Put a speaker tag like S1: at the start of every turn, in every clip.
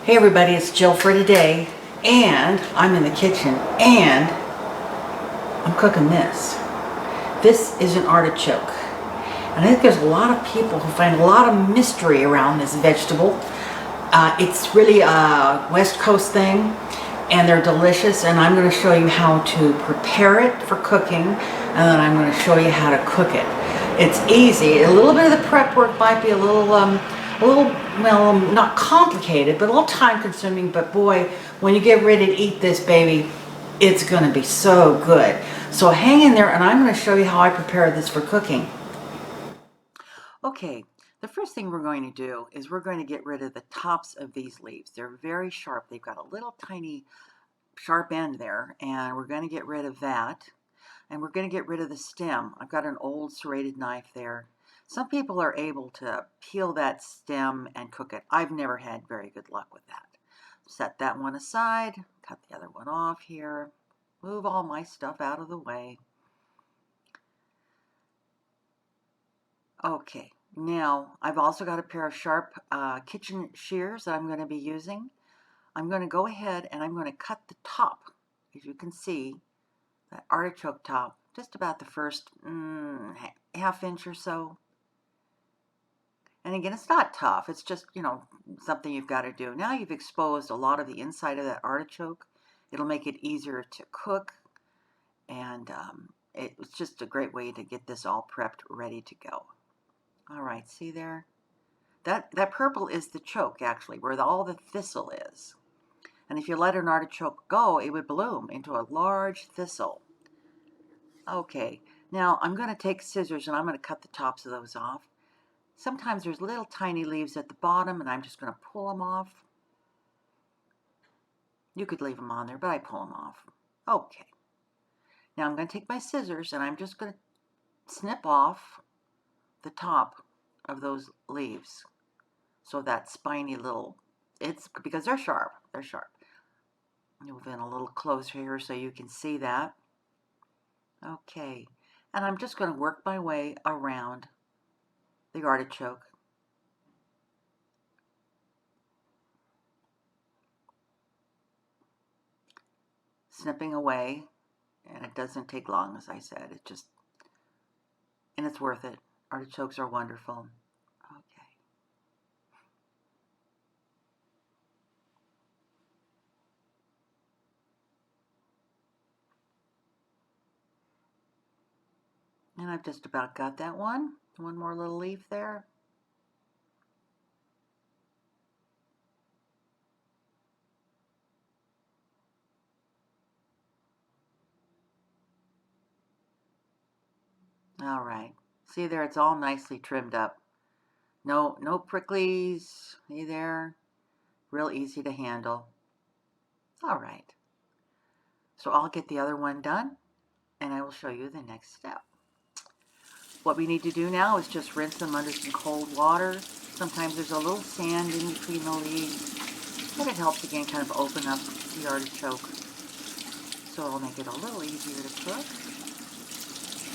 S1: Hey everybody, it's Jill for today, and I'm in the kitchen, and I'm cooking this. This is an artichoke, and I think there's a lot of people who find a lot of mystery around this vegetable. It's really a West Coast thing, and they're delicious, and I'm going to show you how to prepare it for cooking, and then I'm going to show you how to cook it. It's easy. A little bit of the prep work might be a little, well, not complicated, but a little time consuming, but boy, when you get ready to eat this baby, it's going to be so good. So hang in there, and I'm going to show you how I prepare this for cooking. Okay, the first thing we're going to do is we're going to get rid of the tops of these leaves. They're very sharp. They've got a little tiny sharp end there, and we're going to get rid of that. And we're going to get rid of the stem. I've got an old serrated knife there. Some people are able to peel that stem and cook it. I've never had very good luck with that. Set that one aside, cut the other one off here, move all my stuff out of the way. Okay, now I've also got a pair of sharp kitchen shears that I'm going to be using. I'm going to go ahead and I'm going to cut the top, as you can see, that artichoke top, just about the first half inch or so. And again, it's not tough. It's just, something you've got to do. Now you've exposed a lot of the inside of that artichoke. It'll make it easier to cook. And it's just a great way to get this all prepped, ready to go. All right, see there? That purple is the choke, actually, where all the thistle is. And if you let an artichoke go, it would bloom into a large thistle. Okay, now I'm going to take scissors and I'm going to cut the tops of those off. Sometimes there's little tiny leaves at the bottom, and I'm just going to pull them off. You could leave them on there, but I pull them off. Okay. Now I'm going to take my scissors, and I'm just going to snip off the top of those leaves. So that spiny little, it's because they're sharp. They're sharp. Move in a little closer here so you can see that. Okay. And I'm just going to work my way around the artichoke. Snipping away, and it doesn't take long, as I said. And it's worth it. Artichokes are wonderful. Okay. And I've just about got that one. One more little leaf there. All right. See there, it's all nicely trimmed up. No pricklies. See there? Real easy to handle. All right. So I'll get the other one done, and I will show you the next step. What we need to do now is just rinse them under some cold water. Sometimes there's a little sand in between the leaves, but it helps again kind of open up the artichoke. So it'll make it a little easier to cook.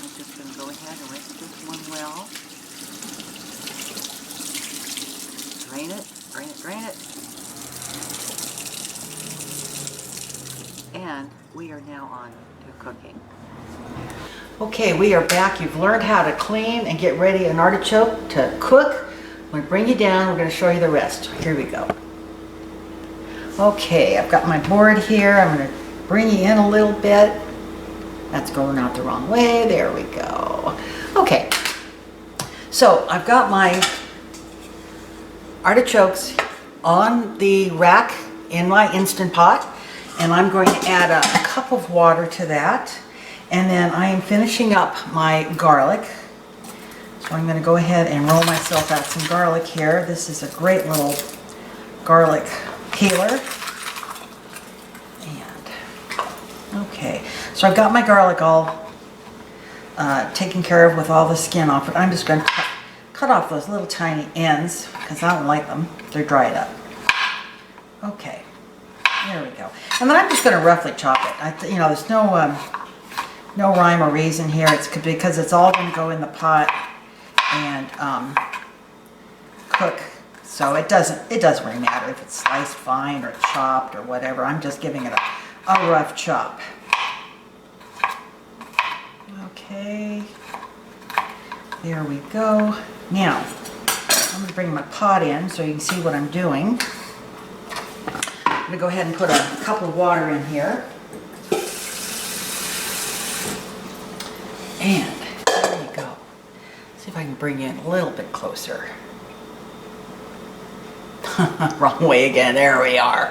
S1: I'm just going to go ahead and rinse this one well. Drain it, drain it, drain it. And we are now on to cooking. Okay, we are back. You've learned how to clean and get ready an artichoke to cook. I'm going to bring you down. We're going to show you the rest. Here we go. Okay, I've got my board here. I'm going to bring you in a little bit. That's going out the wrong way. There we go. Okay, so I've got my artichokes on the rack in my Instant Pot, and I'm going to add a cup of water to that. And then I am finishing up my garlic. So I'm going to go ahead and roll myself out some garlic here. This is a great little garlic peeler. And, okay, so I've got my garlic all taken care of with all the skin off it. I'm just going to cut off those little tiny ends because I don't like them. They're dried up. Okay, there we go. And then I'm just going to roughly chop it. There's no rhyme or reason here. It's because it's all going to go in the pot and cook
S2: So it doesn't really matter if it's sliced fine or chopped or whatever. I'm just giving it a rough chop. Okay, there we go. Now, I'm going to bring my pot in so you can see what I'm doing. I'm going to go ahead and put a cup of water in here. And there you go. See if I can bring you in a little bit closer. Wrong way again. There we are.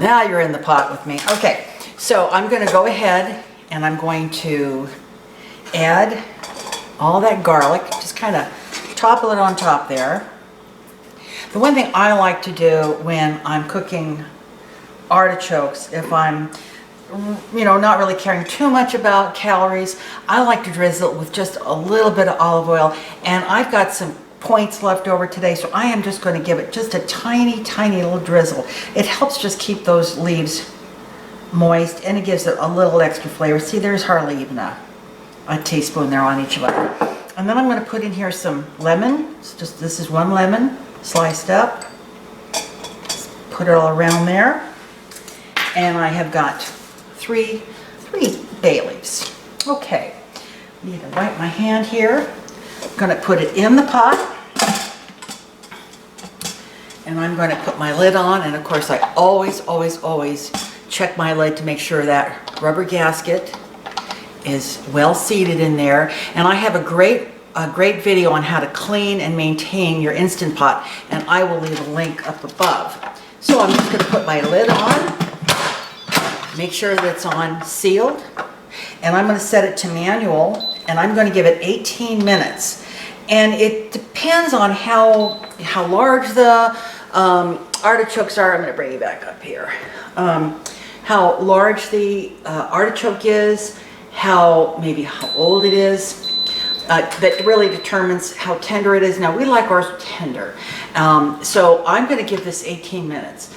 S2: Now you're in the pot with me. Okay, so I'm going to go ahead and I'm going to add all that garlic. Just kind of topple it on top there. The one thing I like to do when I'm cooking artichokes, if I'm not really caring too much about calories, I like to drizzle it with just a little bit of olive oil. And I've got some points left over today, so I am just going to give it just a tiny little drizzle. It helps just keep those leaves moist, and it gives it a little extra flavor. See, there's hardly even a teaspoon there on each of them. And then I'm going to put in here some lemon. This is 1 lemon sliced up. Just put it all around there. And I have got three bay leaves. Okay, I need to wipe my hand here. I'm going to put it in the pot. And I'm going to put my lid on, and of course I always check my lid to make sure that rubber gasket is well seated in there. And I have a great video on how to clean and maintain your Instant Pot, and I will leave a link up above. So I'm just going to put my lid on, make sure that it's on sealed, and I'm going to set it to manual, and I'm going to give it 18 minutes. And it depends on how large the artichokes are. I'm going to bring you back up here. How large the artichoke is, maybe how old it is. That really determines how tender it is. Now, we like ours tender. So I'm going to give this 18 minutes.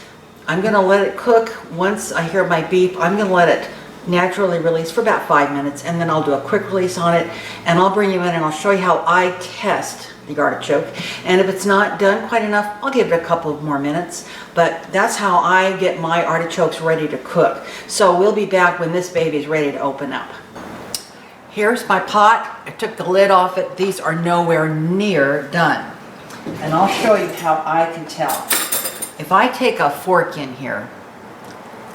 S2: I'm going to let it cook. Once I hear my beep, I'm going to let it naturally release for about 5 minutes, and then I'll do a quick release on it, and I'll bring you in and I'll show you how I test the artichoke. And if it's not done quite enough, I'll give it a couple of more minutes. But that's how I get my artichokes ready to cook. So we'll be back when this baby is ready to open up. Here's my pot. I took the lid off it. These are nowhere near done. And I'll show you how I can tell. If I take a fork in here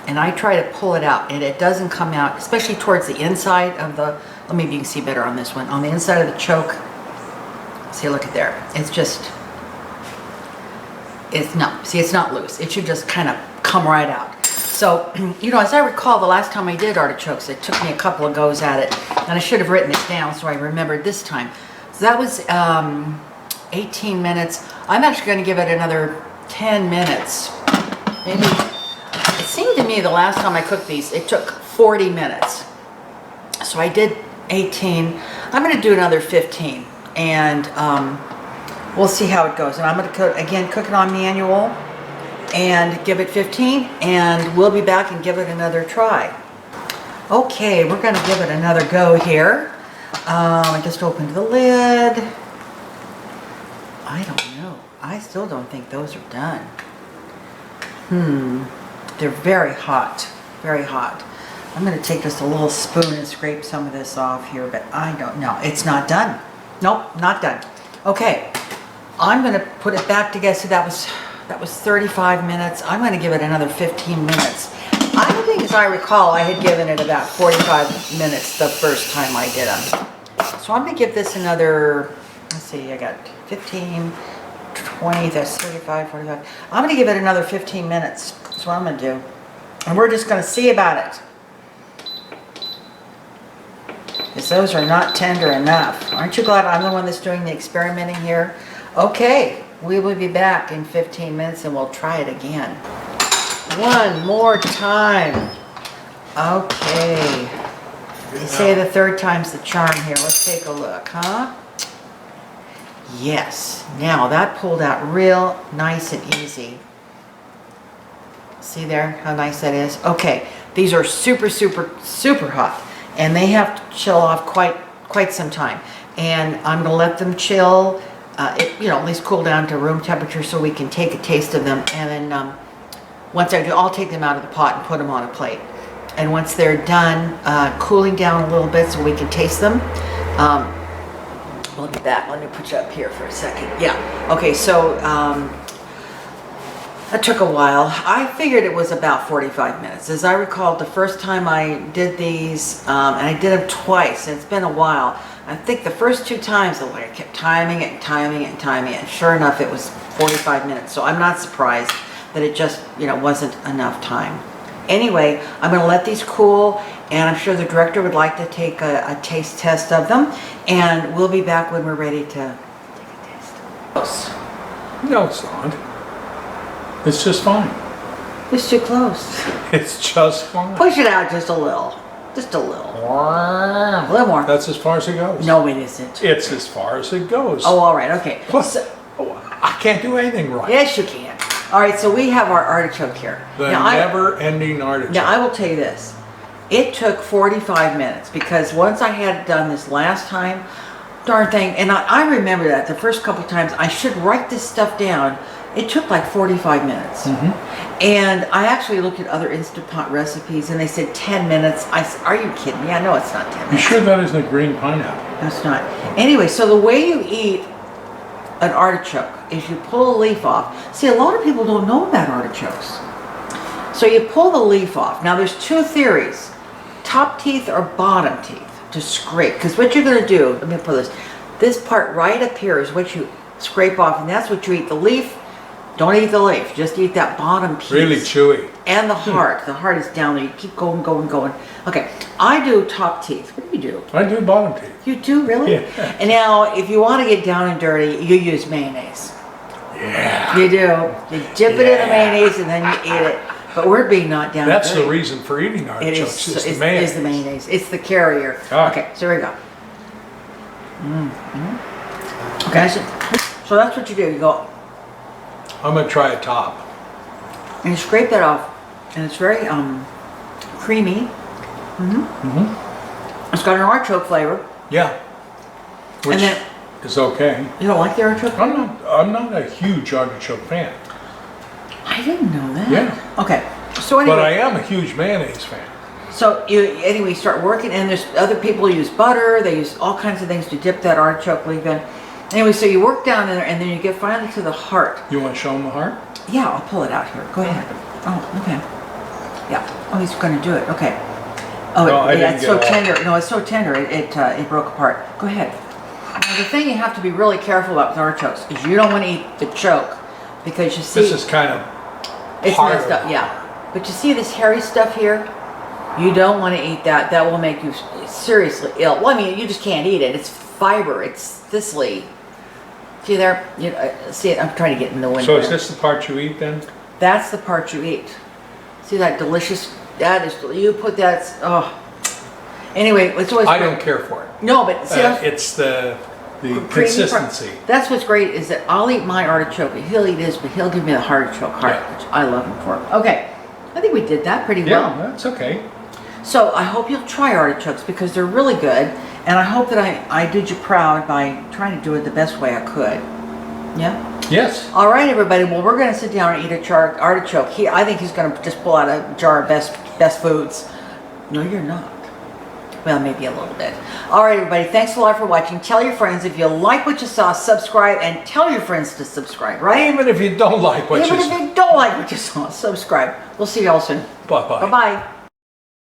S2: and I try to pull it out and it doesn't come out, especially towards the inside of the, let me, you can see better on this one, on the inside of the choke. See, look at there. It's just, it's not loose. It should just kind of come right out. So, as I recall, the last time I did artichokes, it took me a couple of goes at it, and I should have written it down so I remembered this time. So that was 18 minutes. I'm actually going to give it another 10 minutes. Maybe, it seemed to me the last time I cooked these, it took 40 minutes. So I did 18. I'm going to do another 15, and we'll see how it goes. And I'm going to, cook it on manual and give it 15, and we'll be back and give it another try. Okay, we're going to give it another go here. I just opened the lid. I don't know. I still don't think those are done. They're very hot, very hot. I'm going to take just a little spoon and scrape some of this off here, but I don't know. It's not done. Nope, not done. Okay, I'm going to put it back together. So that was 35 minutes. I'm going to give it another 15 minutes. I think, as I recall, I had given it about 45 minutes the first time I did them. So I'm going to give this another, let's see, I got 15, 20, that's 35, 45. I'm going to give it another 15 minutes. That's what I'm going to do. And we're just going to see about it. Because those are not tender enough. Aren't you glad I'm the one that's doing the experimenting here? Okay, we will be back in 15 minutes and we'll try it again. One more time. Okay. They say the third time's the charm here. Let's take a look, huh? Yes. Now that pulled out real nice and easy. See there how nice that is? Okay. These are super, super, super hot. And they have to chill off quite some time. And I'm going to let them chill at least cool down to room temperature so we can take a taste of them. And then once I do, I'll take them out of the pot and put them on a plate. And once they're done cooling down a little bit so we can taste them, look at that. Let me put you up here for a second. Yeah. Okay, so that took a while. I figured it was about 45 minutes. As I recall, the first time I did these, and I did them twice, and it's been a while. I think the first 2 times, I kept timing it and timing it and timing it, and sure enough, it was 45 minutes. So I'm not surprised that it just, wasn't enough time. Anyway, I'm going to let these cool, and I'm sure the director would like to take a taste test of them, and we'll be back when we're ready to take a taste.
S3: No, it's not. It's just fine.
S2: It's too close.
S3: It's just fine.
S2: Push it out just a little. Just a little. A little more.
S3: That's as far as it goes.
S2: No, it isn't.
S3: It's as far as it goes.
S2: Oh, all right. Okay.
S3: Plus, I can't do anything right.
S2: Yes, you can. All right, so we have our artichoke here.
S3: The never-ending artichoke.
S2: Now, I will tell you this. It took 45 minutes because once I had done this last time, darn thing, and I remember that the first couple times, I should write this stuff down. It took like 45 minutes. And I actually looked at other Instant Pot recipes and they said 10 minutes. I said, are you kidding me? I know it's not 10 minutes.
S3: You sure that isn't a green pineapple?
S2: That's not. Anyway, so the way you eat an artichoke is you pull a leaf off. See, a lot of people don't know about artichokes. So you pull the leaf off. Now there's 2 theories, top teeth or bottom teeth to scrape. Because what you're going to do, let me put this part right up here is what you scrape off, and that's what you eat. The leaf, don't eat the leaf, just eat that bottom piece.
S3: Really chewy.
S2: And the heart. The heart is down there. You keep going, going, going. Okay, I do top teeth. What do you do?
S3: I do bottom teeth.
S2: You do, really?
S3: Yeah.
S2: And now, if you want to get down and dirty, you use mayonnaise.
S3: Yeah.
S2: You do. You dip it in the mayonnaise and then you eat it. But we're being not down
S3: That's
S2: and dirty.
S3: the reason for eating artichokes.
S2: It is,
S3: It's the mayonnaise.
S2: It's the mayonnaise. It's the carrier.
S3: Ah.
S2: Okay, so here we go. Okay, so that's what you do. You go,
S3: I'm going to try a top.
S2: and you scrape that off, and it's very creamy. It's got an artichoke flavor.
S3: Yeah. Which
S2: And then-
S3: is okay.
S2: You don't like the artichoke?
S3: I'm not a huge artichoke fan.
S2: I didn't know that.
S3: Yeah.
S2: Okay. So anyway,
S3: But I am a huge mayonnaise fan.
S2: so you start working, and there's other people use butter. They use all kinds of things to dip that artichoke leaf in. Anyway, so you work down in there, and then you get finally to the heart.
S3: You want to show them the heart?
S2: Yeah, I'll pull it out here. Go ahead. Oh, okay. Yeah. Oh, he's going to do it. Okay. Oh,
S3: No, I
S2: yeah,
S3: didn't
S2: it's
S3: get
S2: so
S3: all-
S2: tender. No, it's so tender. It broke apart. Go ahead. Now, the thing you have to be really careful about with artichokes is you don't want to eat the choke because you see
S3: This is kind of
S2: it's
S3: part
S2: messed
S3: of
S2: up. Yeah, but you see this hairy stuff here. You don't want to eat that. That will make you seriously ill. Well, I mean, you just can't eat it. It's fiber. It's thisly. See there? See it? I'm trying to get in the window.
S3: So is this the part you eat then?
S2: That's the part you eat. See that delicious? That is. You put that. Oh. Anyway, it's always.
S3: I don't care for it.
S2: No, but see,
S3: It's the
S2: creamy
S3: consistency.
S2: part. That's what's great is that I'll eat my artichoke. He'll eat his, but he'll give me the artichoke heart,
S3: Yeah.
S2: which I love him for. Okay, I think we did that pretty
S3: Yeah,
S2: well.
S3: that's okay.
S2: So I hope you'll try artichokes because they're really good, and I hope that I did you proud by trying to do it the best way I could. Yeah.
S3: Yes.
S2: All right, everybody. Well, we're going to sit down and eat a artichoke. I think he's going to just pull out a jar of best foods. No, you're not. Well, maybe a little bit. All right, everybody. Thanks a lot for watching. Tell your friends if you like what you saw, subscribe, and tell your friends to subscribe, right?
S3: Even if you don't like what
S2: Even
S3: you
S2: if
S3: saw.
S2: you don't like what you saw, subscribe. We'll see you all soon.
S3: Bye-bye.
S2: Bye-bye.